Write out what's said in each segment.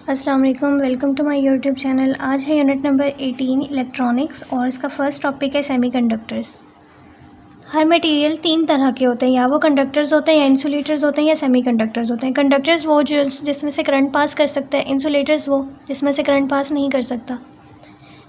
अस्सलाम वालेकुम, welcome to my YouTube channel. आज है यूनिट नंबर 18 इलेक्ट्रॉनिक्स और इसका फर्स्ट टॉपिक है सेमीकंडक्टर्स। हर मटेरियल तीन तरह के होते हैं, या वो कंडक्टर्स होते हैं, या इंसुलेटर्स होते हैं, या सेमीकंडक्टर्स होते हैं। कंडक्टर्स वो जो जिसमें से करंट पास कर सकता है, इंसुलेटर्स वो जिसमें से करंट पास नहीं कर सकता,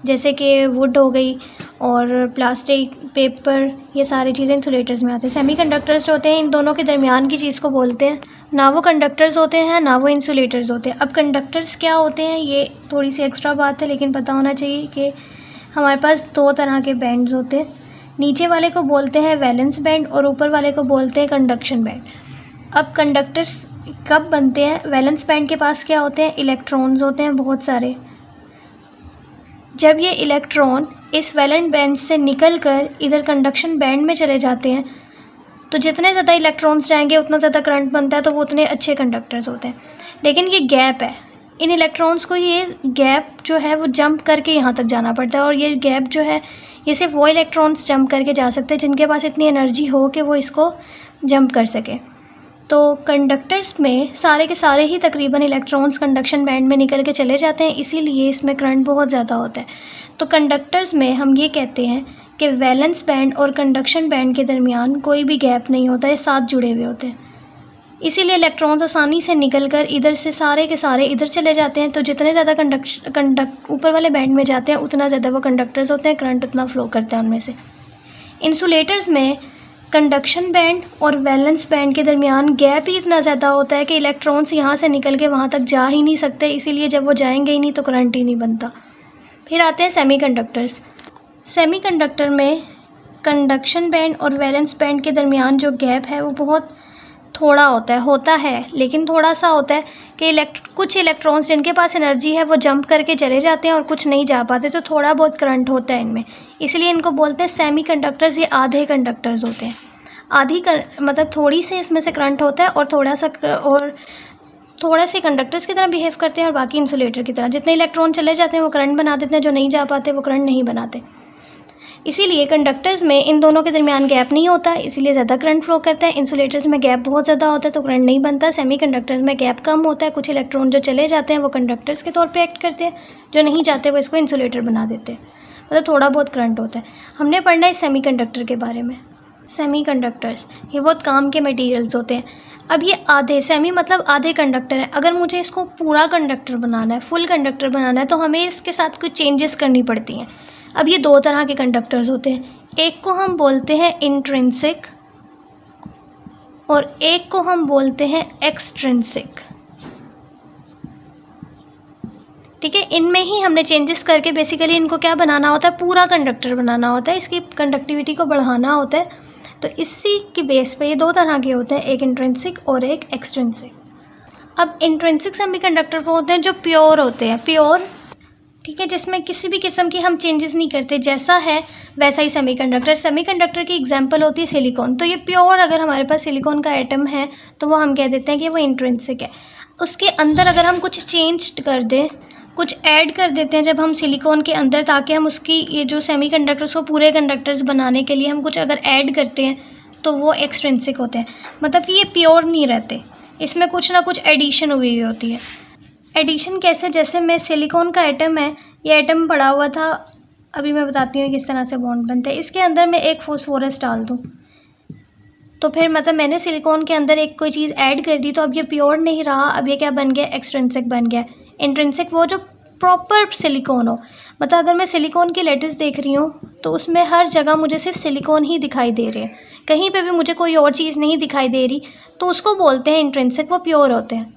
जैसे कि वुड हो गई और प्लास्टिक, पेपर, ये सारी चीज़ें इंसुलेटर्स में आते हैं। सेमीकंडक्टर्स होते हैं इन दोनों के दरमियान की चीज़ को बोलते हैं, ना वो कंडक्टर्स होते हैं ना वो इंसुलेटर्स होते हैं। अब कंडक्टर्स क्या होते हैं ये थोड़ी सी एक्स्ट्रा बात है, लेकिन पता होना चाहिए कि हमारे पास दो तरह के बैंड्स होते हैं। नीचे वाले को बोलते हैं वैलेंस बैंड और ऊपर वाले को बोलते हैं कंडक्शन बैंड। अब कंडक्टर्स कब बनते हैं? वैलेंस बैंड के पास क्या होते हैं? इलेक्ट्रॉन्स होते हैं बहुत सारे। जब ये इलेक्ट्रॉन इस वैलेंस बैंड से निकल कर इधर कंडक्शन बैंड में चले जाते हैं तो जितने ज़्यादा इलेक्ट्रॉन्स जाएंगे उतना ज़्यादा करंट बनता है, तो वो उतने अच्छे कंडक्टर्स होते हैं। लेकिन ये गैप है, इन इलेक्ट्रॉन्स को ये गैप जो है वो जंप करके यहाँ तक जाना पड़ता है, और ये गैप जो है ये सिर्फ वो इलेक्ट्रॉन्स जंप करके जा सकते हैं जिनके पास इतनी एनर्जी हो कि वो इसको जंप कर सके। तो कंडक्टर्स में सारे के सारे ही तकरीबन इलेक्ट्रॉन्स कंडक्शन बैंड में निकल के चले जाते हैं, इसीलिए इसमें करंट बहुत ज़्यादा होता है। तो कंडक्टर्स में हम ये कहते हैं कि वैलेंस बैंड और कंडक्शन बैंड के दरमियान कोई भी गैप नहीं होता, ये साथ जुड़े हुए होते हैं। इसीलिए इलेक्ट्रॉन्स आसानी से निकल कर इधर से सारे के सारे इधर चले जाते हैं। तो जितने ज़्यादा ऊपर वाले बैंड में जाते हैं उतना ज़्यादा वो कंडक्टर्स होते हैं, करंट उतना फ्लो करता है उनमें से। इंसुलेटर्स में कंडक्शन बैंड और वैलेंस बैंड के दरमियान गैप ही इतना ज़्यादा होता है कि इलेक्ट्रॉन्स यहाँ से निकल के वहाँ तक जा ही नहीं सकते, इसीलिए जब वो जाएंगे ही नहीं तो करंट ही नहीं बनता। फिर आते हैं सेमीकंडक्टर्स। सेमीकंडक्टर में कंडक्शन बैंड और वैलेंस बैंड के दरमियान जो गैप है वो बहुत थोड़ा होता है लेकिन थोड़ा सा होता है कि कुछ इलेक्ट्रॉन्स जिनके पास एनर्जी है वो जंप करके चले जाते हैं और कुछ नहीं जा पाते, तो थोड़ा बहुत करंट होता है इनमें, इसलिए इनको बोलते हैं सेमीकंडक्टर्स। ये आधे कंडक्टर्स होते हैं। मतलब थोड़ी से इसमें से करंट होता है और थोड़ा से कंडक्टर्स की तरह बिहेव करते हैं, और बाकी इंसुलेटर की तरह जितने इलेक्ट्रॉन चले जाते हैं वो करंट बना देते हैं, जो नहीं जा पाते वो करंट नहीं बनाते। इसीलिए कंडक्टर्स में इन दोनों के दरमियान गैप नहीं होता, इसीलिए ज़्यादा करंट फ्लो करता है। इंसुलेटर्स में गैप बहुत ज़्यादा होता है तो करंट नहीं बनता। सेमीकंडक्टर्स में गैप कम होता है, कुछ इलेक्ट्रॉन जो चले जाते हैं वो कंडक्टर्स के तौर पे एक्ट करते हैं, जो नहीं जाते वो इसको इंसुलेटर बना देते हैं, मतलब थोड़ा बहुत करंट होता है। हमने पढ़ना है सेमीकंडक्टर के बारे में। सेमीकंडक्टर्स ये बहुत काम के मटेरियल्स होते हैं। अब ये आधे, सेमी मतलब आधे कंडक्टर है। अगर मुझे इसको पूरा कंडक्टर बनाना है, फुल कंडक्टर बनाना है, तो हमें इसके साथ कुछ चेंजेस करनी पड़ती हैं। अब ये दो तरह के कंडक्टर्स होते हैं, एक को हम बोलते हैं इंट्रिंसिक और एक को हम बोलते हैं एक्सट्रिंसिक। ठीक है, इनमें ही हमने चेंजेस करके बेसिकली इनको क्या बनाना होता है? पूरा कंडक्टर बनाना होता है, इसकी कंडक्टिविटी को बढ़ाना होता है। तो इसी के बेस पे ये दो तरह के होते हैं, एक इंट्रिंसिक और एक एक्सट्रिंसिक। अब इंट्रिंसिक सेमीकंडक्टर वो होते हैं जो प्योर होते हैं, प्योर, ठीक है, जिसमें किसी भी किस्म की हम चेंजेस नहीं करते, जैसा है वैसा ही सेमीकंडक्टर। सेमीकंडक्टर की एग्जांपल होती है सिलिकॉन। तो ये प्योर, अगर हमारे पास सिलिकॉन का एटम है तो वो हम कह देते हैं कि वो इंट्रिंसिक है। उसके अंदर अगर हम कुछ चेंज कर दें, कुछ ऐड कर देते हैं जब हम सिलिकॉन के अंदर, ताकि हम उसकी ये जो सेमीकंडक्टर्स को पूरे कंडक्टर्स बनाने के लिए हम कुछ अगर ऐड करते हैं तो वो एक्सट्रिंसिक होते हैं। मतलब कि ये प्योर नहीं रहते, इसमें कुछ ना कुछ एडिशन हुई होती है। एडिशन कैसे? जैसे मैं सिलिकॉन का एटम है, ये एटम पड़ा हुआ था, अभी मैं बताती हूँ किस तरह से बॉन्ड बनते हैं। इसके अंदर मैं एक फॉस्फोरस डाल दूँ तो फिर मतलब मैंने सिलिकॉन के अंदर एक कोई चीज़ ऐड कर दी, तो अब ये प्योर नहीं रहा, अब ये क्या बन गया? एक्सट्रिंसिक बन गया। इंट्रिंसिक वो जो प्रॉपर सिलिकॉन हो, मतलब अगर मैं सिलिकॉन की लेटिस देख रही हूँ तो उसमें हर जगह मुझे सिर्फ सिलिकॉन ही दिखाई दे रहे हैं, कहीं पे भी मुझे कोई और चीज़ नहीं दिखाई दे रही, तो उसको बोलते हैं इंट्रिंसिक, वो प्योर होते हैं।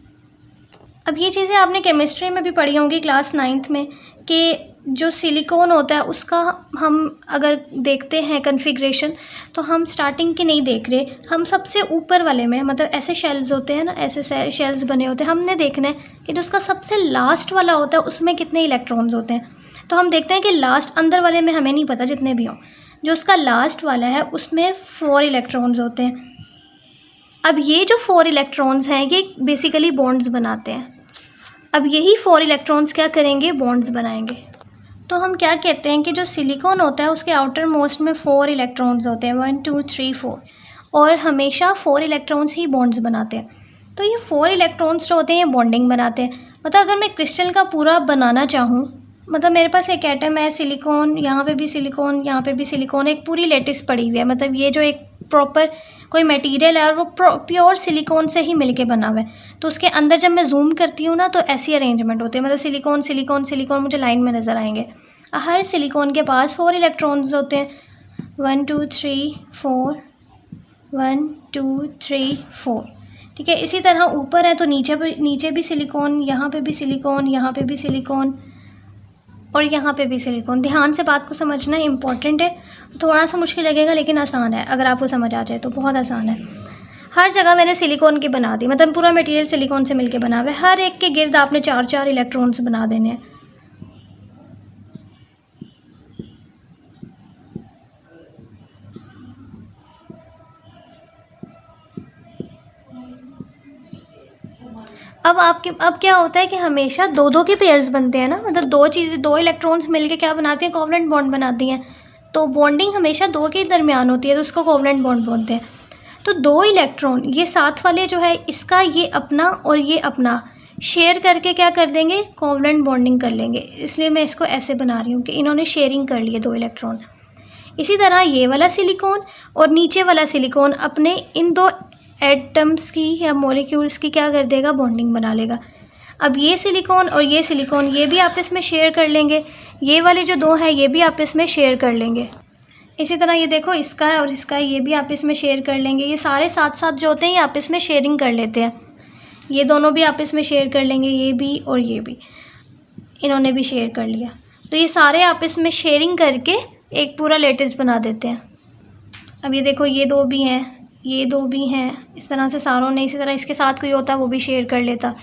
अब ये चीज़ें आपने केमिस्ट्री में भी पढ़ी होंगी क्लास 9th में, कि जो सिलिकॉन होता है उसका हम अगर देखते हैं कन्फिग्रेशन, तो हम स्टार्टिंग की नहीं देख रहे, हम सबसे ऊपर वाले में, मतलब ऐसे शेल्स होते हैं ना, ऐसे शेल्स बने होते हैं, हमने देखना है कि जो उसका सबसे लास्ट वाला होता है उसमें कितने इलेक्ट्रॉन्स होते हैं। तो हम देखते हैं कि लास्ट अंदर वाले में हमें नहीं पता जितने भी हों, जो उसका लास्ट वाला है उसमें 4 इलेक्ट्रॉन्स होते हैं। अब ये जो 4 इलेक्ट्रॉन्स हैं ये बेसिकली बॉन्ड्स बनाते हैं। अब यही 4 इलेक्ट्रॉन्स क्या करेंगे? बॉन्ड्स बनाएंगे। तो हम क्या कहते हैं कि जो सिलिकॉन होता है उसके आउटर मोस्ट में 4 इलेक्ट्रॉन्स होते हैं, 1 2 3 4, और हमेशा 4 इलेक्ट्रॉन्स ही बॉन्ड्स बनाते हैं। तो ये 4 इलेक्ट्रॉन्स जो होते हैं ये बॉन्डिंग बनाते हैं। मतलब अगर मैं क्रिस्टल का पूरा बनाना चाहूँ, मतलब मेरे पास एक एटम है सिलिकॉन, यहाँ पे भी सिलिकॉन, यहाँ पे भी सिलिकॉन, एक पूरी लेटिस पड़ी हुई है, मतलब ये जो एक प्रॉपर कोई मटेरियल है और वो प्योर सिलिकॉन से ही मिलके बना हुआ है, तो उसके अंदर जब मैं जूम करती हूँ ना तो ऐसी अरेंजमेंट होती है, मतलब सिलिकॉन सिलिकॉन सिलिकॉन मुझे लाइन में नज़र आएंगे। हर सिलिकॉन के पास 4 इलेक्ट्रॉन्स होते हैं, 1 2 3 4, 1 2 3 4, ठीक है। इसी तरह ऊपर है तो नीचे भी सिलिकॉन, यहाँ पे भी सिलिकॉन, यहाँ पे भी सिलिकॉन और यहाँ पे भी सिलिकॉन। ध्यान से बात को समझना इम्पॉर्टेंट है, थोड़ा सा मुश्किल लगेगा लेकिन आसान है, अगर आपको समझ आ जाए तो बहुत आसान है। हर जगह मैंने सिलिकॉन की बना दी, मतलब पूरा मटेरियल सिलिकॉन से मिलके बना हुआ है। हर एक के गिर्द आपने 4-4 इलेक्ट्रॉन्स बना देने हैं। अब क्या होता है कि हमेशा 2-2 के पेयर्स बनते हैं ना, मतलब 2 इलेक्ट्रॉन्स मिलके क्या बनाती हैं, कोवलेंट बॉन्ड बनाती हैं। तो बॉन्डिंग हमेशा 2 के दरमियान होती है, तो उसको कोवलेंट बॉन्ड बोलते हैं। तो 2 इलेक्ट्रॉन ये साथ वाले जो है, इसका ये अपना और ये अपना शेयर करके क्या कर देंगे, कोवलेंट बॉन्डिंग कर लेंगे। इसलिए मैं इसको ऐसे बना रही हूँ कि इन्होंने शेयरिंग कर लिए 2 इलेक्ट्रॉन। इसी तरह ये वाला सिलिकॉन और नीचे वाला सिलिकॉन अपने इन 2 एटम्स की या मॉलिक्यूल्स की क्या कर देगा, बॉन्डिंग बना लेगा। अब ये सिलिकॉन और ये सिलिकॉन ये भी आपस में शेयर कर लेंगे, ये वाले जो 2 हैं ये भी आपस में शेयर कर लेंगे। इसी तरह ये देखो, इसका है और इसका है, ये भी आपस में शेयर कर लेंगे। ये सारे साथ साथ जो होते हैं ये आपस में शेयरिंग कर लेते हैं। ये दोनों भी आपस में शेयर कर लेंगे, ये भी और ये भी, इन्होंने भी शेयर कर लिया। तो ये सारे आपस में शेयरिंग करके एक पूरा लेटिस बना देते हैं। अब ये देखो, ये 2 भी हैं, ये 2 भी हैं, इस तरह से सारों ने, इसी तरह इसके साथ कोई होता वो भी शेयर कर लेता।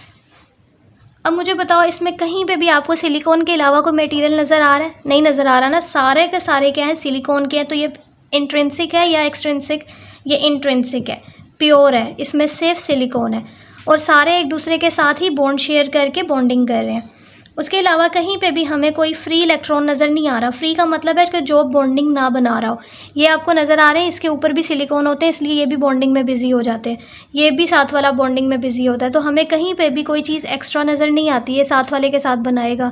अब मुझे बताओ, इसमें कहीं पे भी आपको सिलिकॉन के अलावा कोई मटेरियल नज़र आ रहा है? नहीं नज़र आ रहा ना, सारे के सारे क्या हैं, सिलिकॉन के हैं। तो ये इंट्रिंसिक है या एक्सट्रिंसिक? ये इंट्रिंसिक है, प्योर है, इसमें सिर्फ सिलिकॉन है और सारे एक दूसरे के साथ ही बॉन्ड शेयर करके बॉन्डिंग कर रहे हैं। उसके अलावा कहीं पे भी हमें कोई फ्री इलेक्ट्रॉन नज़र नहीं आ रहा। फ्री का मतलब है कि जो बॉन्डिंग ना बना रहा हो। ये आपको नज़र आ रहे हैं, इसके ऊपर भी सिलिकॉन होते हैं, इसलिए ये भी बॉन्डिंग में बिजी हो जाते हैं। ये भी साथ वाला बॉन्डिंग में बिजी होता है, तो हमें कहीं पे भी कोई चीज़ एक्स्ट्रा नज़र नहीं आती है, साथ वाले के साथ बनाएगा।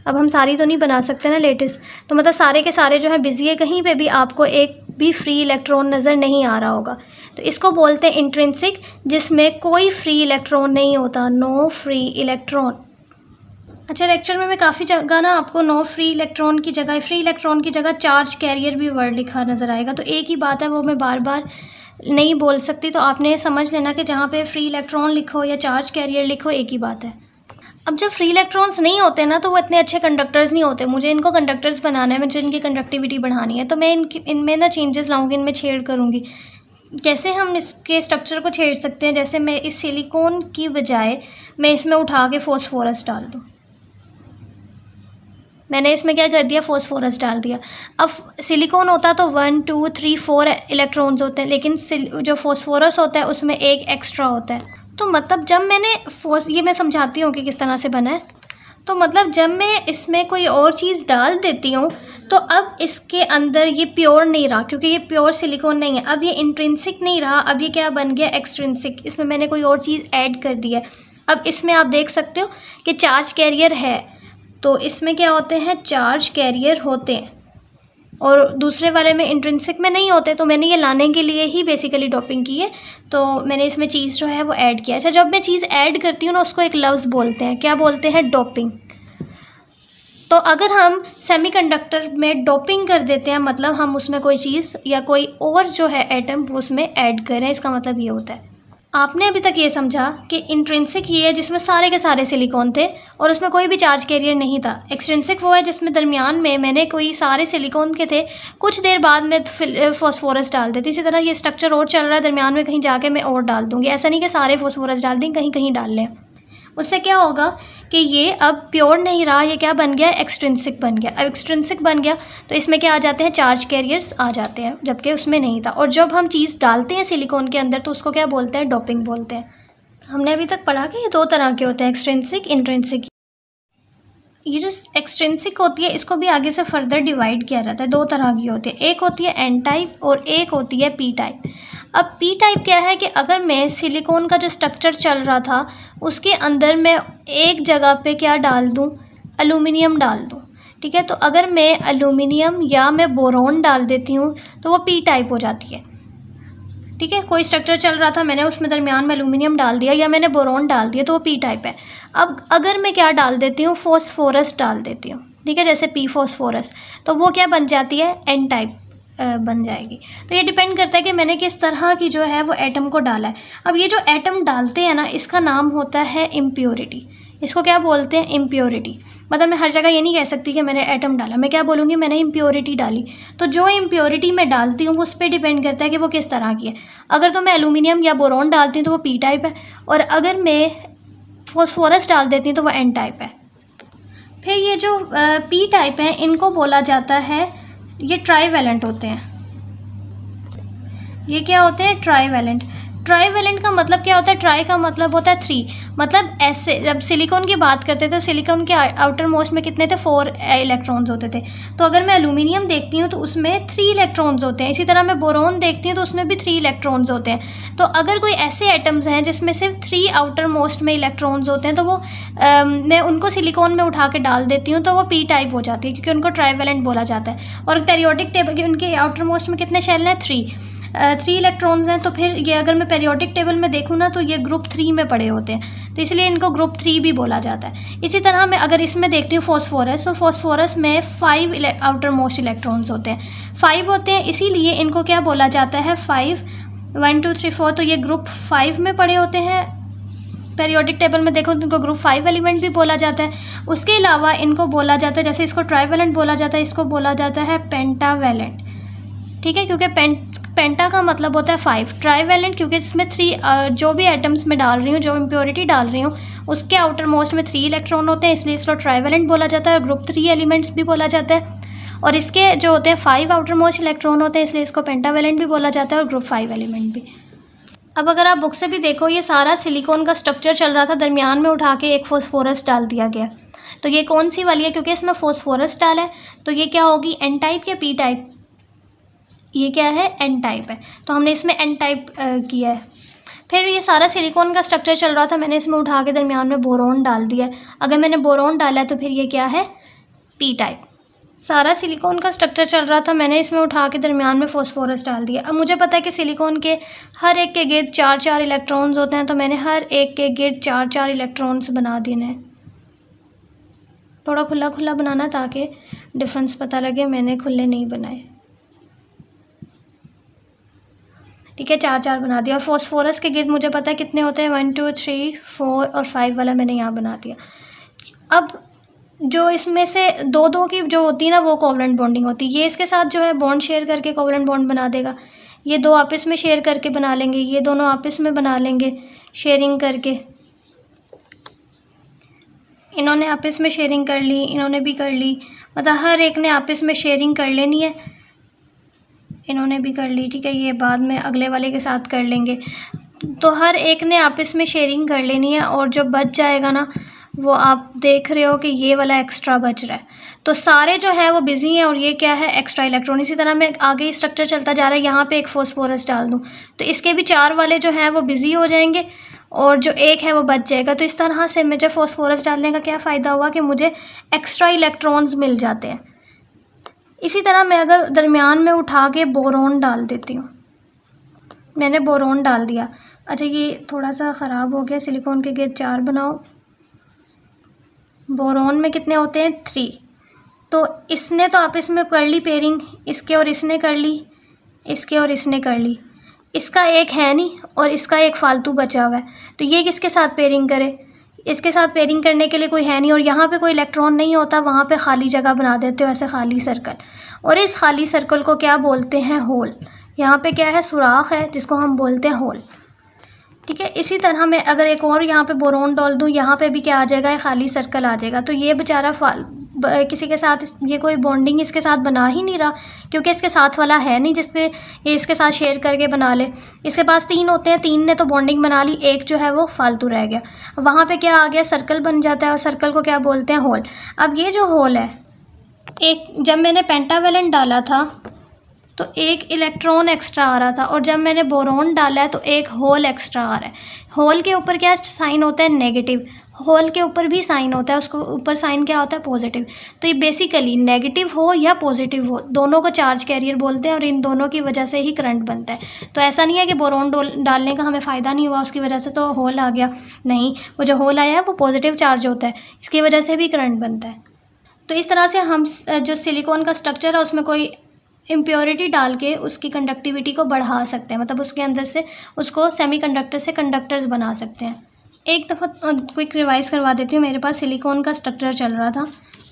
अब हम सारी तो नहीं बना सकते ना लेटिस, तो मतलब सारे के सारे जो है बिजी है, कहीं पर भी आपको एक भी फ्री इलेक्ट्रॉन नज़र नहीं आ रहा होगा। तो इसको बोलते हैं इंट्रिंसिक, जिसमें कोई फ्री इलेक्ट्रॉन नहीं होता, नो फ्री इलेक्ट्रॉन। अच्छा, लेक्चर में मैं काफ़ी जगह ना आपको नो फ्री इलेक्ट्रॉन की जगह, फ्री इलेक्ट्रॉन की जगह चार्ज कैरियर भी वर्ड लिखा नज़र आएगा। तो एक ही बात है, वो मैं बार बार नहीं बोल सकती, तो आपने समझ लेना कि जहाँ पे फ्री इलेक्ट्रॉन लिखो या चार्ज कैरियर लिखो एक ही बात है। अब जब फ्री इलेक्ट्रॉन्स नहीं होते ना, तो वो इतने अच्छे कंडक्टर्स नहीं होते। मुझे इनको कंडक्टर्स बनाना है, मुझे इनकी कंडक्टिविटी बढ़ानी है, तो मैं इनमें ना चेंजेस लाऊंगी, इनमें छेड़ करूँगी। कैसे हम इसके स्ट्रक्चर को छेड़ सकते हैं? जैसे मैं इस सिलिकॉन की बजाय मैं इसमें उठा के फॉस्फोरस डाल दूँ। मैंने इसमें क्या कर दिया, फॉस्फोरस डाल दिया। अब सिलिकॉन होता तो 1 2 3 4 इलेक्ट्रॉन्स होते हैं, लेकिन जो फॉस्फोरस होता है उसमें एक एक्स्ट्रा होता है। तो मतलब जब मैंने ये मैं समझाती हूँ कि किस तरह से बना है। तो मतलब जब मैं इसमें कोई और चीज़ डाल देती हूँ, तो अब इसके अंदर ये प्योर नहीं रहा, क्योंकि ये प्योर सिलिकॉन नहीं है। अब ये इंट्रिंसिक नहीं रहा, अब ये क्या बन गया, एक्सट्रिंसिक। इसमें मैंने कोई और चीज़ ऐड कर दी है। अब इसमें आप देख सकते हो कि चार्ज कैरियर है, तो इसमें क्या होते हैं, चार्ज कैरियर होते हैं, और दूसरे वाले में इंट्रिंसिक में नहीं होते। तो मैंने ये लाने के लिए ही बेसिकली डॉपिंग की है, तो मैंने इसमें चीज़ जो है वो ऐड किया। अच्छा, जब मैं चीज़ ऐड करती हूँ ना, उसको एक लफ्ज़ बोलते हैं, क्या बोलते हैं, डॉपिंग। तो अगर हम सेमीकंडक्टर में डॉपिंग कर देते हैं, मतलब हम उसमें कोई चीज़ या कोई और जो है एटम उसमें ऐड करें, इसका मतलब ये होता है। आपने अभी तक ये समझा कि इंट्रिंसिक ये है जिसमें सारे के सारे सिलिकॉन थे और उसमें कोई भी चार्ज कैरियर नहीं था। एक्सट्रिंसिक वो है जिसमें दरमियान में मैंने कोई सारे सिलिकॉन के थे, कुछ देर बाद में फॉस्फोरस डाल देती। इसी तरह ये स्ट्रक्चर और चल रहा है, दरमियान में कहीं जाके मैं और डाल दूँगी। ऐसा नहीं कि सारे फॉस्फोरस डाल दें, कहीं कहीं डाल लें। उससे क्या होगा कि ये अब प्योर नहीं रहा, ये क्या बन गया, एक्सट्रिंसिक बन गया। अब एक्सट्रिंसिक बन गया तो इसमें क्या आ जाते हैं, चार्ज कैरियर्स आ जाते हैं, जबकि उसमें नहीं था। और जब हम चीज़ डालते हैं सिलिकॉन के अंदर, तो उसको क्या बोलते हैं, डॉपिंग बोलते हैं। हमने अभी तक पढ़ा कि ये 2 तरह के होते हैं, एक्सट्रिंसिक, इंट्रिंसिक। ये जो एक्सट्रिंसिक होती है, इसको भी आगे से फर्दर डिवाइड किया जाता है। 2 तरह की होती है, एक होती है एन टाइप और एक होती है पी टाइप। अब पी टाइप क्या है कि अगर मैं सिलिकॉन का जो स्ट्रक्चर चल रहा था उसके अंदर मैं एक जगह पे क्या डाल दूँ, एल्यूमिनियम डाल दूँ, ठीक है। तो अगर मैं एल्यूमिनियम या मैं बोरॉन डाल देती हूँ तो वो पी टाइप हो जाती है, ठीक है। कोई स्ट्रक्चर चल रहा था, मैंने उसमें दरमियान में एल्यूमिनियम डाल दिया या मैंने बोरॉन डाल दिया तो वो पी टाइप है। अब अगर मैं क्या डाल देती हूँ, फॉस्फोरस डाल देती हूँ, ठीक है, जैसे पी फॉस्फोरस, तो वो क्या बन जाती है, एन टाइप बन जाएगी। तो ये डिपेंड करता है कि मैंने किस तरह की जो है वो एटम को डाला है। अब ये जो एटम डालते हैं ना, इसका नाम होता है इम्प्योरिटी। इसको क्या बोलते हैं, इम्प्योरिटी। मतलब मैं हर जगह ये नहीं कह सकती कि मैंने एटम डाला, मैं क्या बोलूँगी, मैंने इम्प्योरिटी डाली। तो जो इम्प्योरिटी मैं डालती हूँ उस पर डिपेंड करता है कि वो किस तरह की है। अगर तो मैं एल्यूमिनियम या बोरॉन डालती हूँ तो वो पी टाइप है, और अगर मैं फॉस्फोरस डाल देती हूँ तो वो एन टाइप है। फिर ये जो पी टाइप है इनको बोला जाता है, ये ट्राईवैलेंट होते हैं। ये क्या होते हैं, ट्राईवैलेंट। ट्राईवैलेंट का मतलब क्या होता है, ट्राई का मतलब होता है 3, मतलब ऐसे जब सिलिकॉन की बात करते थे तो सिलिकॉन के आउटर मोस्ट में कितने थे, 4 इलेक्ट्रॉन्स होते थे। तो अगर मैं एल्यूमिनियम देखती हूँ तो उसमें 3 इलेक्ट्रॉन्स होते हैं। इसी तरह मैं बोरॉन देखती हूँ तो उसमें भी 3 इलेक्ट्रॉन्स होते हैं। तो अगर कोई ऐसे एटम्स हैं जिसमें सिर्फ 3 आउटर मोस्ट में इलेक्ट्रॉन्स होते हैं तो वो मैं उनको सिलिकॉन में उठा के डाल देती हूँ तो वो पी टाइप हो जाती है, क्योंकि उनको ट्राईवैलेंट बोला जाता है। और पेरियोडिक टेबल के उनके आउटर मोस्ट में कितने शेल हैं, 3 इलेक्ट्रॉन्स हैं। तो फिर ये अगर मैं पेरियोडिक टेबल में देखूँ ना तो ये ग्रुप 3 में पड़े होते हैं, तो इसलिए इनको ग्रुप 3 भी बोला जाता है। इसी तरह मैं अगर इसमें देखती हूँ फॉस्फोरस, तो फॉस्फोरस में 5 आउटर मोस्ट इलेक्ट्रॉन्स होते हैं, 5 होते हैं, इसीलिए इनको क्या बोला जाता है, 5, 1 2 3 4, तो ये ग्रुप 5 में पड़े होते हैं। पेरियोडिक टेबल में देखो तो इनको ग्रुप 5 एलिमेंट भी बोला जाता है। उसके अलावा इनको बोला जाता है, जैसे इसको ट्राईवैलेंट बोला जाता है, इसको बोला जाता है पेंटावैलेंट, ठीक है, क्योंकि पेंटा का मतलब होता है 5, ट्राईवैलेंट क्योंकि इसमें 3 जो भी एटम्स में डाल रही हूँ, जो इम्प्योरिटी डाल रही हूँ, उसके आउटर मोस्ट में 3 इलेक्ट्रॉन होते हैं, इसलिए इसको ट्राईवैलेंट बोला जाता है, और ग्रुप 3 एलिमेंट्स भी बोला जाता है। और इसके जो होते हैं 5 आउटर मोस्ट इलेक्ट्रॉन होते हैं, इसलिए इसको पेंटावैलेंट भी बोला जाता है, और ग्रुप 5 एलिमेंट भी। अब अगर आप बुक से भी देखो, ये सारा सिलिकॉन का स्ट्रक्चर चल रहा था, दरमियान में उठा के एक फॉस्फोरस डाल दिया गया। तो ये कौन सी वाली है, क्योंकि इसमें फॉस्फोरस डाला है, तो ये क्या होगी, एन टाइप या पी टाइप, ये क्या है, एन टाइप है। तो हमने इसमें एन टाइप किया है। फिर ये सारा सिलिकॉन का स्ट्रक्चर चल रहा था, मैंने इसमें उठा के दरमियान में बोरॉन डाल दिया। अगर मैंने बोरॉन डाला है तो फिर ये क्या है, पी टाइप। सारा सिलिकॉन का स्ट्रक्चर चल रहा था, मैंने इसमें उठा के दरमियान में फॉस्फोरस डाल दिया। अब मुझे पता है कि सिलिकॉन के हर एक के गिर्द 4-4 इलेक्ट्रॉन्स होते हैं, तो मैंने हर एक के गिर्द 4-4 इलेक्ट्रॉन्स बना देने हैं। थोड़ा खुला खुला बनाना ताकि डिफरेंस पता लगे, मैंने खुले नहीं बनाए, ठीक है, 4-4 बना दिया। और फॉस्फोरस के गिर्द मुझे पता है कितने होते हैं, 1 2 3 4 और 5 वाला मैंने यहाँ बना दिया। अब जो इसमें से 2-2 की जो होती है ना, वो कोवलेंट बॉन्डिंग होती है। ये इसके साथ जो है बॉन्ड शेयर करके कोवलेंट बॉन्ड बना देगा, ये 2 आपस में शेयर करके बना लेंगे, ये दोनों आपस में बना लेंगे शेयरिंग करके। इन्होंने आपस में शेयरिंग कर ली, इन्होंने भी कर ली, मतलब हर एक ने आपस में शेयरिंग कर लेनी है, इन्होंने भी कर ली, ठीक है, ये बाद में अगले वाले के साथ कर लेंगे। तो हर एक ने आपस में शेयरिंग कर लेनी है, और जो बच जाएगा ना, वो आप देख रहे हो कि ये वाला एक्स्ट्रा बच रहा है। तो सारे जो है वो बिजी हैं, और ये क्या है, एक्स्ट्रा इलेक्ट्रॉन। इसी तरह मैं आगे स्ट्रक्चर चलता जा रहा है, यहाँ पे एक फॉस्फोरस डाल दूँ तो इसके भी 4 वाले जो हैं वो बिजी हो जाएंगे, और जो एक है वो बच जाएगा। तो इस तरह से मुझे फॉस्फोरस डालने का क्या फ़ायदा हुआ कि मुझे एक्स्ट्रा इलेक्ट्रॉन्स मिल जाते हैं। इसी तरह मैं अगर दरमियान में उठा के बोरॉन डाल देती हूँ, मैंने बोरॉन डाल दिया, अच्छा ये थोड़ा सा ख़राब हो गया, सिलिकॉन के गिर्द 4 बनाओ, बोरॉन में कितने होते हैं, 3। तो इसने तो आपस में कर ली पेयरिंग, इसके और इसने कर ली, इसके और इसने कर ली, इसका एक है नहीं और इसका एक फालतू बचा हुआ है, तो ये किसके साथ पेयरिंग करे, इसके साथ पेयरिंग करने के लिए कोई है नहीं, और यहाँ पे कोई इलेक्ट्रॉन नहीं होता, वहाँ पे खाली जगह बना देते हो ऐसे खाली सर्कल, और इस खाली सर्कल को क्या बोलते हैं, होल। यहाँ पे क्या है, सुराख है, जिसको हम बोलते हैं होल, ठीक है। इसी तरह मैं अगर एक और यहाँ पे बोरॉन डाल दूँ, यहाँ पे भी क्या आ जाएगा, खाली सर्कल आ जाएगा। तो ये बेचारा किसी के साथ ये कोई बॉन्डिंग इसके साथ बना ही नहीं रहा, क्योंकि इसके साथ वाला है नहीं जिसके ये इसके साथ शेयर करके बना ले। इसके पास 3 होते हैं, 3 ने तो बॉन्डिंग बना ली, एक जो है वो फालतू रह गया, वहाँ पे क्या आ गया, सर्कल बन जाता है, और सर्कल को क्या बोलते हैं, होल। अब ये जो होल है, एक जब मैंने पेंटावैलेंट डाला था तो एक इलेक्ट्रॉन एक्स्ट्रा आ रहा था, और जब मैंने बोरॉन डाला है तो एक होल एक्स्ट्रा आ रहा है। होल के ऊपर क्या साइन होता है? नेगेटिव। होल के ऊपर भी साइन होता है, उसको ऊपर साइन क्या होता है? पॉजिटिव। तो ये बेसिकली नेगेटिव हो या पॉजिटिव हो, दोनों को चार्ज कैरियर बोलते हैं, और इन दोनों की वजह से ही करंट बनता है। तो ऐसा नहीं है कि बोरॉन डालने का हमें फ़ायदा नहीं हुआ, उसकी वजह से तो होल आ गया, नहीं, वो जो होल आया है वो पॉजिटिव चार्ज होता है, इसकी वजह से भी करंट बनता है। तो इस तरह से हम जो सिलिकॉन का स्ट्रक्चर है उसमें कोई इम्प्योरिटी डाल के उसकी कंडक्टिविटी को बढ़ा सकते हैं, मतलब उसके अंदर से उसको सेमीकंडक्टर से कंडक्टर्स बना सकते हैं। एक दफ़ा क्विक रिवाइज करवा देती हूँ। मेरे पास सिलिकॉन का स्ट्रक्चर चल रहा था,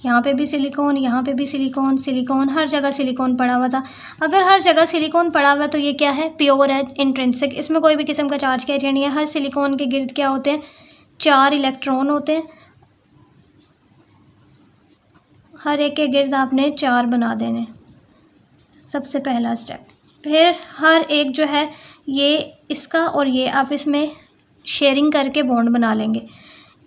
यहाँ पे भी सिलिकॉन, यहाँ पे भी सिलिकॉन, सिलिकॉन, हर जगह सिलिकॉन पड़ा हुआ था। अगर हर जगह सिलिकॉन पड़ा हुआ है तो ये क्या है? प्योर है, इंट्रिंसिक, इसमें कोई भी किस्म का चार्ज कैरियर नहीं है। हर सिलिकॉन के गिर्द क्या होते हैं? 4 इलेक्ट्रॉन होते हैं। हर एक के गिर्द आपने 4 बना देने, सबसे पहला स्टेप। फिर हर एक जो है ये इसका और ये आप इसमें शेयरिंग करके बॉन्ड बना लेंगे,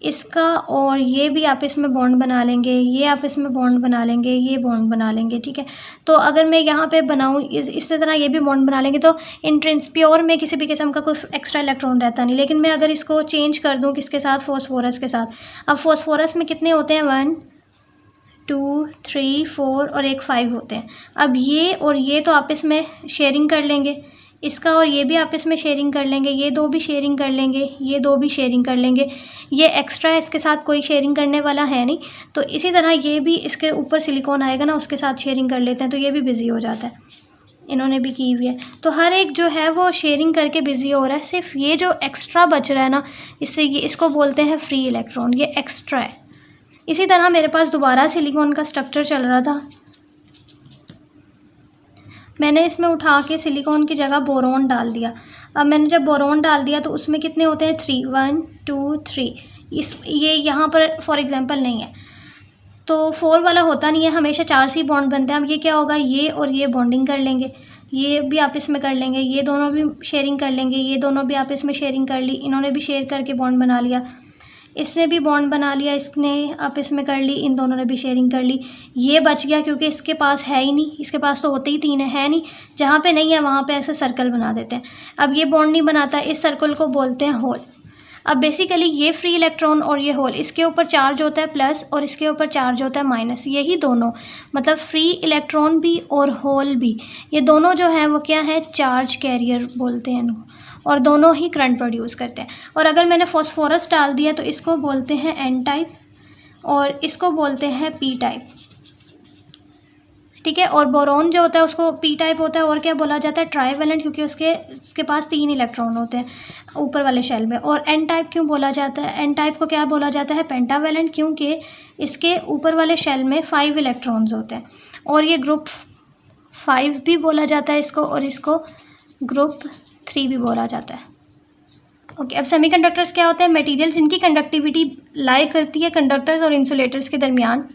इसका और ये भी आप इसमें बॉन्ड बना लेंगे, ये आप इसमें बॉन्ड बना लेंगे, ये बॉन्ड बना लेंगे, ठीक है। तो अगर मैं यहाँ पे बनाऊँ इस तरह ये भी बॉन्ड बना लेंगे, तो इंट्रेंस प्योर में किसी भी किस्म का कोई एक्स्ट्रा इलेक्ट्रॉन रहता नहीं। लेकिन मैं अगर इसको चेंज कर दूँ किसके साथ? फॉस्फोरस के साथ। अब फॉस्फोरस में कितने होते हैं? 1 2 3 4 और एक 5 होते हैं। अब ये और ये तो आप इसमें शेयरिंग कर लेंगे, इसका और ये भी आप इसमें शेयरिंग कर लेंगे, ये 2 भी शेयरिंग कर लेंगे, ये 2 भी शेयरिंग कर लेंगे। ये एक्स्ट्रा है, इसके साथ कोई शेयरिंग करने वाला है नहीं। तो इसी तरह ये भी इसके ऊपर सिलिकॉन आएगा ना, उसके साथ शेयरिंग कर लेते हैं, तो ये भी बिज़ी हो जाता है। इन्होंने भी की हुई है, तो हर एक जो है वो शेयरिंग करके बिज़ी हो रहा है। सिर्फ ये जो एक्स्ट्रा बच रहा है ना, इससे ये इसको बोलते हैं फ्री इलेक्ट्रॉन, ये एक्स्ट्रा है। इसी तरह मेरे पास दोबारा सिलिकॉन का स्ट्रक्चर चल रहा था, मैंने इसमें उठा के सिलिकॉन की जगह बोरॉन डाल दिया। अब मैंने जब बोरॉन डाल दिया तो उसमें कितने होते हैं? 3 1 2 3। ये यहाँ पर फॉर एग्जांपल नहीं है, तो 4 वाला होता नहीं है, हमेशा 4 से ही बॉन्ड बनते हैं। अब ये क्या होगा? ये और ये बॉन्डिंग कर लेंगे, ये भी आप इसमें कर लेंगे, ये दोनों भी शेयरिंग कर लेंगे, ये दोनों भी आप इसमें शेयरिंग कर ली, इन्होंने भी शेयर करके बॉन्ड बना लिया, इसने भी बॉन्ड बना लिया, इसने आप इसमें कर ली, इन दोनों ने भी शेयरिंग कर ली। ये बच गया क्योंकि इसके पास है ही नहीं, इसके पास तो होते ही 3 है नहीं, जहाँ पे नहीं है वहाँ पे ऐसे सर्कल बना देते हैं। अब ये बॉन्ड नहीं बनाता, इस सर्कल को बोलते हैं होल। अब बेसिकली ये फ्री इलेक्ट्रॉन और ये होल, इसके ऊपर चार्ज होता है प्लस और इसके ऊपर चार्ज होता है माइनस, यही दोनों, मतलब फ्री इलेक्ट्रॉन भी और होल भी, ये दोनों जो है वो क्या है? चार्ज कैरियर बोलते हैं इनको, और दोनों ही करंट प्रोड्यूस करते हैं। और अगर मैंने फॉस्फोरस डाल दिया तो इसको बोलते हैं एन टाइप और इसको बोलते हैं पी टाइप, ठीक है। और बोरॉन जो होता है उसको पी टाइप होता है, और क्या बोला जाता है? ट्राईवेलेंट, क्योंकि उसके पास 3 इलेक्ट्रॉन होते हैं ऊपर वाले शेल में। और एन टाइप क्यों बोला जाता है? एन टाइप को क्या बोला जाता है? पेंटावेलेंट, क्योंकि इसके ऊपर वाले शेल में 5 इलेक्ट्रॉन्स होते हैं, और ये ग्रुप 5 भी बोला जाता है इसको, और इसको ग्रुप 3 भी बोला जाता है। ओके, अब सेमीकंडक्टर्स क्या होते हैं? मटेरियल जिनकी कंडक्टिविटी लाई करती है कंडक्टर्स और इंसुलेटर्स के दरमियान।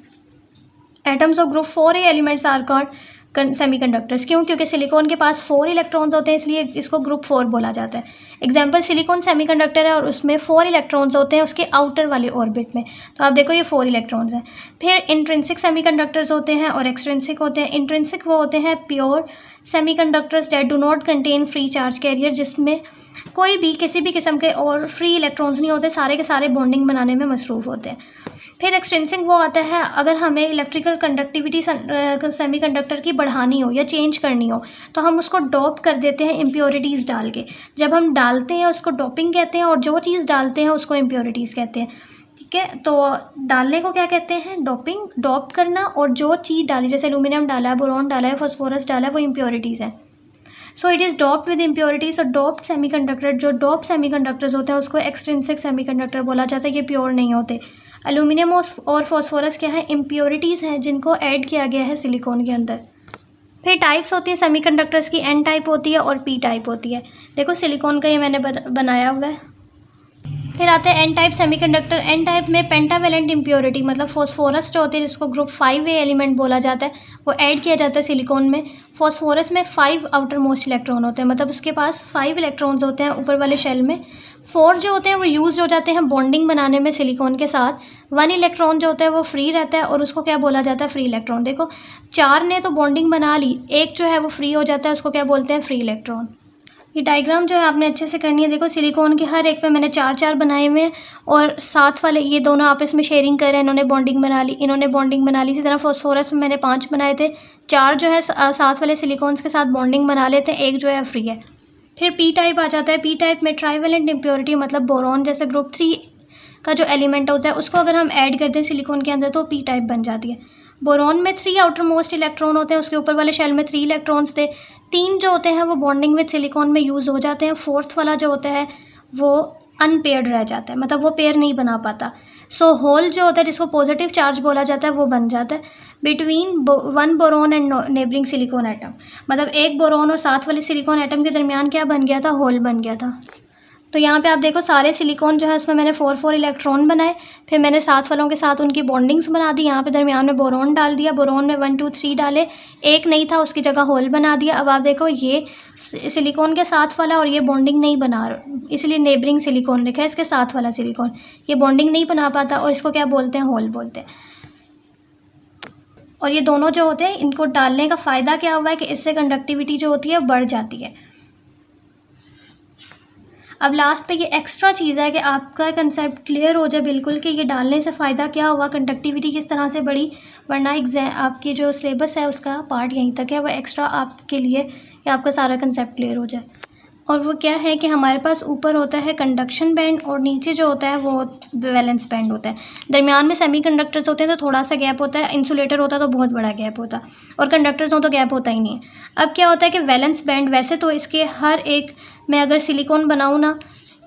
Atoms of group 4A elements are called semiconductors. क्यों? क्योंकि सिलिकॉन के पास 4 इलेक्ट्रॉन्स होते हैं, इसलिए इसको ग्रुप 4 बोला जाता है। एग्जाम्पल, सिलिकॉन सेमीकंडक्टर है और उसमें 4 इलेक्ट्रॉन्स होते हैं उसके आउटर वाले ऑर्बिट में, तो आप देखो ये 4 इलेक्ट्रॉन्स हैं। फिर इंट्रिंसिक सेमीकंडक्टर्स होते हैं और एक्सट्रिंसिक होते हैं। इंट्रिंसिक वो होते हैं pure semiconductors that do not contain free charge carrier, जिसमें कोई भी किसी भी किस्म के और फ्री इलेक्ट्रॉन्स नहीं होते, सारे के सारे बॉन्डिंग बनाने में मसरूफ़ होते हैं। फिर एक्सट्रिंसिक वो आता है अगर हमें इलेक्ट्रिकल कंडक्टिविटी सेमीकंडक्टर की बढ़ानी हो या चेंज करनी हो, तो हम उसको डोप कर देते हैं इम्प्योरिटीज़ डाल के। जब हम डालते हैं उसको डोपिंग कहते हैं, और जो चीज़ डालते हैं उसको इम्प्योरिटीज़ कहते हैं, ठीक है। तो डालने को क्या कहते हैं? डोपिंग, डोप करना। और जो चीज़ डाली, जैसे एल्यूमिनियम डाला है, बोरॉन डाला है, फॉस्फोरस डाला है, वो इम्प्योरिटीज़ हैं। So it is doped with impurities. और डॉप्ड सेमीकंडक्टर, जो डॉप सेमीकंडक्टर्स होते हैं उसको एक्सट्रिंसिक सेमीकंडक्टर बोला जाता है, ये प्योर नहीं होते। एल्यूमिनियम और फॉस्फोरस क्या है? इम्प्योरिटीज़ हैं जिनको ऐड किया गया है सिलिकॉन के अंदर। फिर टाइप्स होती है सेमीकंडक्टर्स की, एन टाइप होती है और पी टाइप होती है। देखो सिलिकॉन का ये मैंने बनाया हुआ है। फिर आते हैं N type semiconductor. N type में पेंटावेलेंट इम्प्योरिटी, मतलब फॉस्फोरस जो होती है जिसको ग्रुप 5A एलिमेंट बोला जाता है, वो ऐड किया जाता है सिलिकॉन में। फॉस्फोरस में 5 आउटर मोस्ट इलेक्ट्रॉन होते हैं, मतलब उसके पास 5 इलेक्ट्रॉन्स होते हैं ऊपर वाले शेल में। 4 जो होते हैं वो यूज हो जाते हैं बॉन्डिंग बनाने में सिलिकॉन के साथ। 1 इलेक्ट्रॉन जो होता है वो फ्री रहता है और उसको क्या बोला जाता है, फ्री इलेक्ट्रॉन। देखो 4 ने तो बॉन्डिंग बना ली, एक जो है वो फ्री हो जाता है, उसको क्या बोलते हैं, फ्री इलेक्ट्रॉन। ये डायग्राम जो है आपने अच्छे से करनी है। देखो सिलिकॉन के हर एक पे मैंने 4 बनाए हुए हैं और साथ वाले ये दोनों आपस में शेयरिंग कर रहे हैं, इन्होंने बॉन्डिंग बना ली, इन्होंने बॉन्डिंग बना ली। इसी तरह फॉस्फोरस में मैंने 5 बनाए थे, 4 जो है साथ वाले सिलिकॉन्स के साथ बॉन्डिंग बना लेते हैं, एक जो है फ्री है। फिर पी टाइप आ जाता है। पी टाइप में ट्राइवेलेंट इम्प्योरिटी, मतलब बोरॉन जैसे ग्रुप 3 का जो एलिमेंट होता है उसको अगर हम ऐड कर दें सिलिकॉन के अंदर तो पी टाइप बन जाती है। बोरॉन में 3 आउटर मोस्ट इलेक्ट्रॉन होते हैं, उसके ऊपर वाले शेल में 3 इलेक्ट्रॉन्स थे। 3 जो होते हैं वो बॉन्डिंग विद सिलिकॉन में यूज़ हो जाते हैं, 4th वाला जो होता है वो अनपेयर्ड रह जाता है, मतलब वो पेयर नहीं बना पाता। सो होल जो होता है जिसको पॉजिटिव चार्ज बोला जाता है वो बन जाता है between 1 boron and neighbouring silicon atom, मतलब एक बोरॉन और साथ वाले सिलिकॉन एटम के दरमियान क्या बन गया था, होल बन गया था। तो यहाँ पे आप देखो सारे सिलिकॉन जो है उसमें मैंने 4 इलेक्ट्रॉन बनाए, फिर मैंने साथ वालों के साथ उनकी बॉन्डिंग्स बना दी। यहाँ पे दरमियान में बोरॉन डाल दिया, बोरॉन में 1 2 3 डाले, एक नहीं था उसकी जगह होल बना दिया। अब आप देखो ये सिलिकॉन के साथ वाला और ये बॉन्डिंग नहीं बना, इसलिए नेबरिंग सिलिकॉन लिखा है, इसके साथ वाला सिलिकॉन ये बॉन्डिंग नहीं बना पाता और इसको क्या बोलते हैं, होल बोलते हैं। और ये दोनों जो होते हैं इनको डालने का फ़ायदा क्या हुआ है कि इससे कंडक्टिविटी जो होती है बढ़ जाती है। अब लास्ट पे ये एक्स्ट्रा चीज़ है कि आपका कंसेप्ट क्लियर हो जाए बिल्कुल कि ये डालने से फ़ायदा क्या हुआ, कंडक्टिविटी किस तरह से बढ़ी, वरना एग्जाम आपकी जो सिलेबस है उसका पार्ट यहीं तक है, वो एक्स्ट्रा आपके लिए कि आपका सारा कंसेप्ट क्लियर हो जाए। और वो क्या है कि हमारे पास ऊपर होता है कंडक्शन बैंड और नीचे जो होता है वो वैलेंस बैंड होता है। दरमियान में सेमीकंडक्टर्स होते हैं तो थोड़ा सा गैप होता है, इंसुलेटर होता है तो बहुत बड़ा गैप होता है, और कंडक्टर्स हो तो गैप होता ही नहीं है। अब क्या होता है कि वैलेंस बैंड, वैसे तो इसके हर एक में अगर सिलिकॉन बनाऊँ ना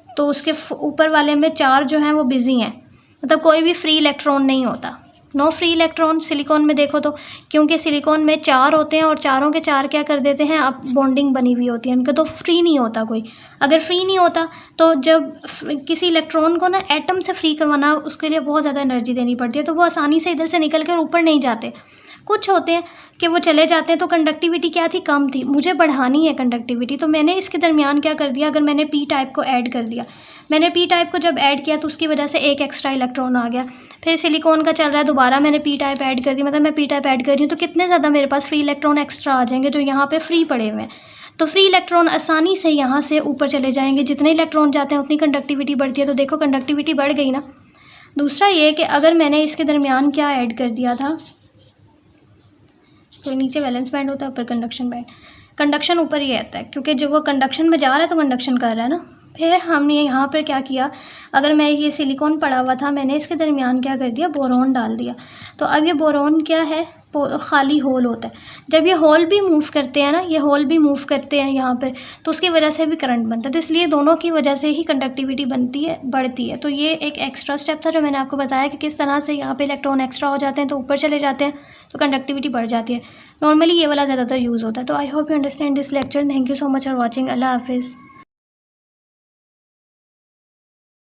तो उसके ऊपर वाले में 4 जो हैं वो बिजी हैं, मतलब कोई भी फ्री इलेक्ट्रॉन नहीं होता, नो फ्री इलेक्ट्रॉन सिलिकॉन में देखो तो, क्योंकि सिलिकॉन में 4 होते हैं और चारों के 4 क्या कर देते हैं, अब बॉन्डिंग बनी हुई होती है उनके, तो फ्री नहीं होता कोई। अगर फ्री नहीं होता तो जब किसी इलेक्ट्रॉन को ना एटम से फ्री करवाना उसके लिए बहुत ज़्यादा एनर्जी देनी पड़ती है, तो वो आसानी से इधर से निकल कर ऊपर नहीं जाते। कुछ होते हैं कि वो चले जाते हैं, तो कंडक्टिविटी क्या थी, कम थी, मुझे बढ़ानी है कंडक्टिविटी, तो मैंने इसके दरमियान क्या कर दिया, अगर मैंने पी टाइप को ऐड कर दिया, मैंने पी टाइप को जब ऐड किया तो उसकी वजह से एक एक्स्ट्रा इलेक्ट्रॉन आ गया। फिर सिलिकॉन का चल रहा है, दोबारा मैंने पी टाइप ऐड कर दी, मतलब मैं पी टाइप ऐड कर रही हूँ तो कितने ज़्यादा मेरे पास फ्री इलेक्ट्रॉन एक्स्ट्रा आ जाएंगे जो यहाँ पे फ्री पड़े हुए हैं। तो फ्री इलेक्ट्रॉन आसानी से यहाँ से ऊपर चले जाएंगे, जितने इलेक्ट्रॉन जाते हैं उतनी कंडक्टिविटी बढ़ती है। तो देखो कंडक्टिविटी बढ़ गई ना। दूसरा ये कि अगर मैंने इसके दरमियान क्या ऐड कर दिया था, तो नीचे वैलेंस बैंड होता है, ऊपर कंडक्शन बैंड, कंडक्शन ऊपर ही आता है क्योंकि जब वो कंडक्शन में जा रहा है तो कंडक्शन कर रहा है ना। फिर हमने यहाँ पर क्या किया, अगर मैं ये सिलिकॉन पड़ा हुआ था, मैंने इसके दरमियान क्या कर दिया, बोरॉन डाल दिया। तो अब ये बोरॉन क्या है, खाली होल होता है। जब ये होल भी मूव करते हैं ना, ये होल भी मूव करते हैं यहाँ पर, तो उसकी वजह से भी करंट बनता है। तो इसलिए दोनों की वजह से ही कंडक्टिविटी बनती है, बढ़ती है। तो ये एक एक्स्ट्रा स्टेप था जो मैंने आपको बताया कि किस तरह से यहाँ पे इलेक्ट्रॉन एक्स्ट्रा हो जाते हैं तो ऊपर चले जाते हैं तो कंडक्टिविटी बढ़ जाती है। नॉर्मली ये वाला ज़्यादातर यूज़ होता है। तो I hope you understand this lecture. Thank you so much for watching. Allah हाफिज़।